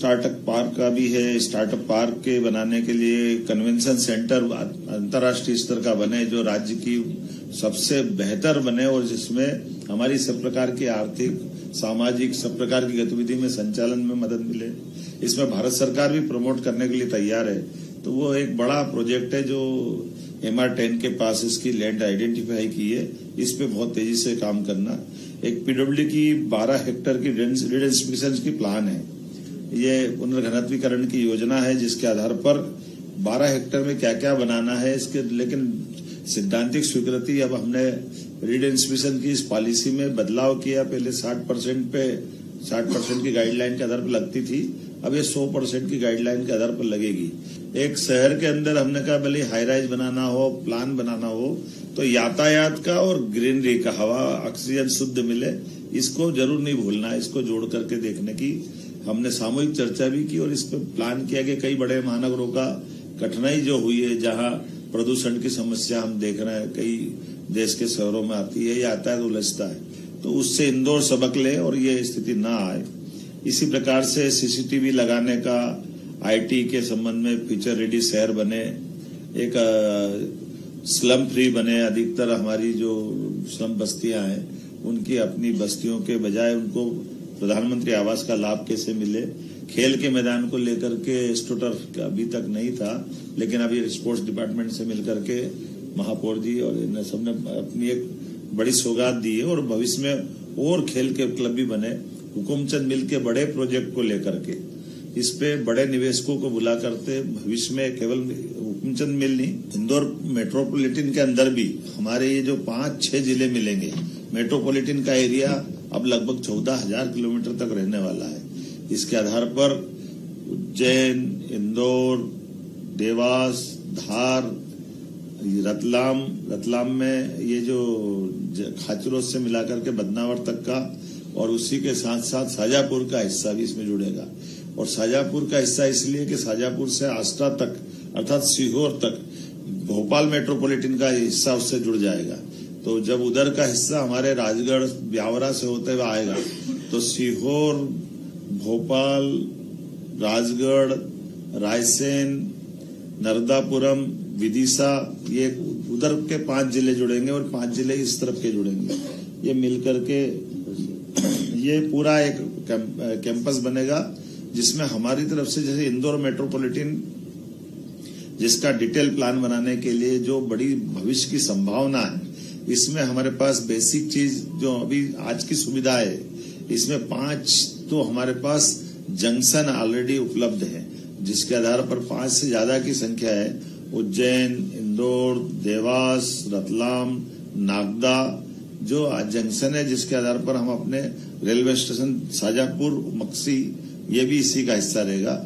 Startup park का भी है। स्टार्टअप पार्क के बनाने के लिए कन्वेंशन सेंटर अंतर्राष्ट्रीय स्तर का बने, जो राज्य की सबसे बेहतर बने और जिसमें हमारी सब प्रकार की आर्थिक, सामाजिक सब प्रकार की गतिविधि में संचालन में मदद मिले। इसमें भारत सरकार भी प्रमोट करने के लिए तैयार है। तो वो एक बड़ा प्रोजेक्ट है जो MR10 के पास इसकी लैंड आइडेंटिफाई की है। इस पे बहुत तेजी से काम करना। एक PWD की 12 हेक्टेयर की रिडेंसिफिकेशन की प्लान है। ये पुनर्घनत्वीकरण की योजना है जिसके आधार पर 12 हेक्टेयर में क्या क्या बनाना है इसके, लेकिन सिद्धांतिक स्वीकृति अब हमने रिडेंसिफिकेशन की इस पॉलिसी में बदलाव किया। पहले 60% की गाइडलाइन के आधार पर लगती थी, अब ये 100% की गाइडलाइन के आधार पर लगेगी। एक शहर के अंदर हमने कहा भले हाई राइज बनाना हो, प्लान बनाना हो, तो यातायात का और ग्रीनरी का, हवा ऑक्सीजन शुद्ध मिले, इसको जरूर नहीं भूलना। इसको जोड़ करके देखने की हमने सामूहिक चर्चा भी की और इस पर प्लान किया कि कई बड़े महानगरों का कठिनाई जो हुई है, जहां प्रदूषण की समस्या हम देख रहे हैं कई देश के शहरों में आती है, यातायात उलझता है, तो उससे इंदौर सबक ले और ये स्थिति ना आए। इसी प्रकार से CCTV लगाने का, IT के संबंध में फ्यूचर रेडी शहर बने, एक स्लम फ्री बने। अधिकतर हमारी जो स्लम बस्तियां हैं उनकी अपनी बस्तियों के बजाय उनको प्रधानमंत्री आवास का लाभ कैसे मिले। खेल के मैदान को लेकर के एस्ट्रोटर्फ अभी तक नहीं था, लेकिन अभी स्पोर्ट्स डिपार्टमेंट से मिलकर के महापौर जी और इन सबने अपनी एक बड़ी सौगात दी है और भविष्य में और खेल के क्लब भी बने। हुकुमचंद मिल के बड़े प्रोजेक्ट को लेकर के इस पे बड़े निवेशकों को बुला करते भविष्य में केवल हुकुमचंद मिल नहीं, इंदौर मेट्रोपॉलिटन के अंदर भी हमारे ये जो 5-6 जिले मिलेंगे, मेट्रोपॉलिटन का एरिया अब लगभग 14,000 किलोमीटर तक रहने वाला है। इसके आधार पर उज्जैन, इंदौर, देवास, धार, रतलाम में ये जो खाचरोस से मिलाकर के बदनावर तक का, और उसी के साथ साथ शाजापुर का हिस्सा भी इसमें जुड़ेगा। और शाजापुर का हिस्सा इसलिए कि शाजापुर से आस्था तक अर्थात सीहोर तक भोपाल मेट्रोपॉलिटन का हिस्सा उससे जुड़ जाएगा। तो जब उधर का हिस्सा हमारे राजगढ़, ब्यावरा से होते हुए आएगा तो सीहोर, भोपाल, राजगढ़, रायसेन, नर्मदापुरम, विदिशा, ये उधर के 5 जिले जुड़ेंगे और 5 जिले इस तरफ के जुड़ेंगे। ये मिलकर के ये पूरा एक कैंपस बनेगा जिसमें हमारी तरफ से, जैसे इंदौर मेट्रोपॉलिटन जिसका डिटेल प्लान बनाने के लिए जो बड़ी भविष्य की संभावना है, इसमें हमारे पास बेसिक चीज जो अभी आज की सुविधा है, इसमें 5 तो हमारे पास जंक्शन ऑलरेडी उपलब्ध है, जिसके आधार पर 5 से ज्यादा की संख्या है। उज्जैन, इंदौर, देवास, रतलाम, नागदा जो जंक्शन है, जिसके आधार पर हम अपने रेलवे स्टेशन शाजापुर, मक्सी, ये भी इसी का हिस्सा रहेगा।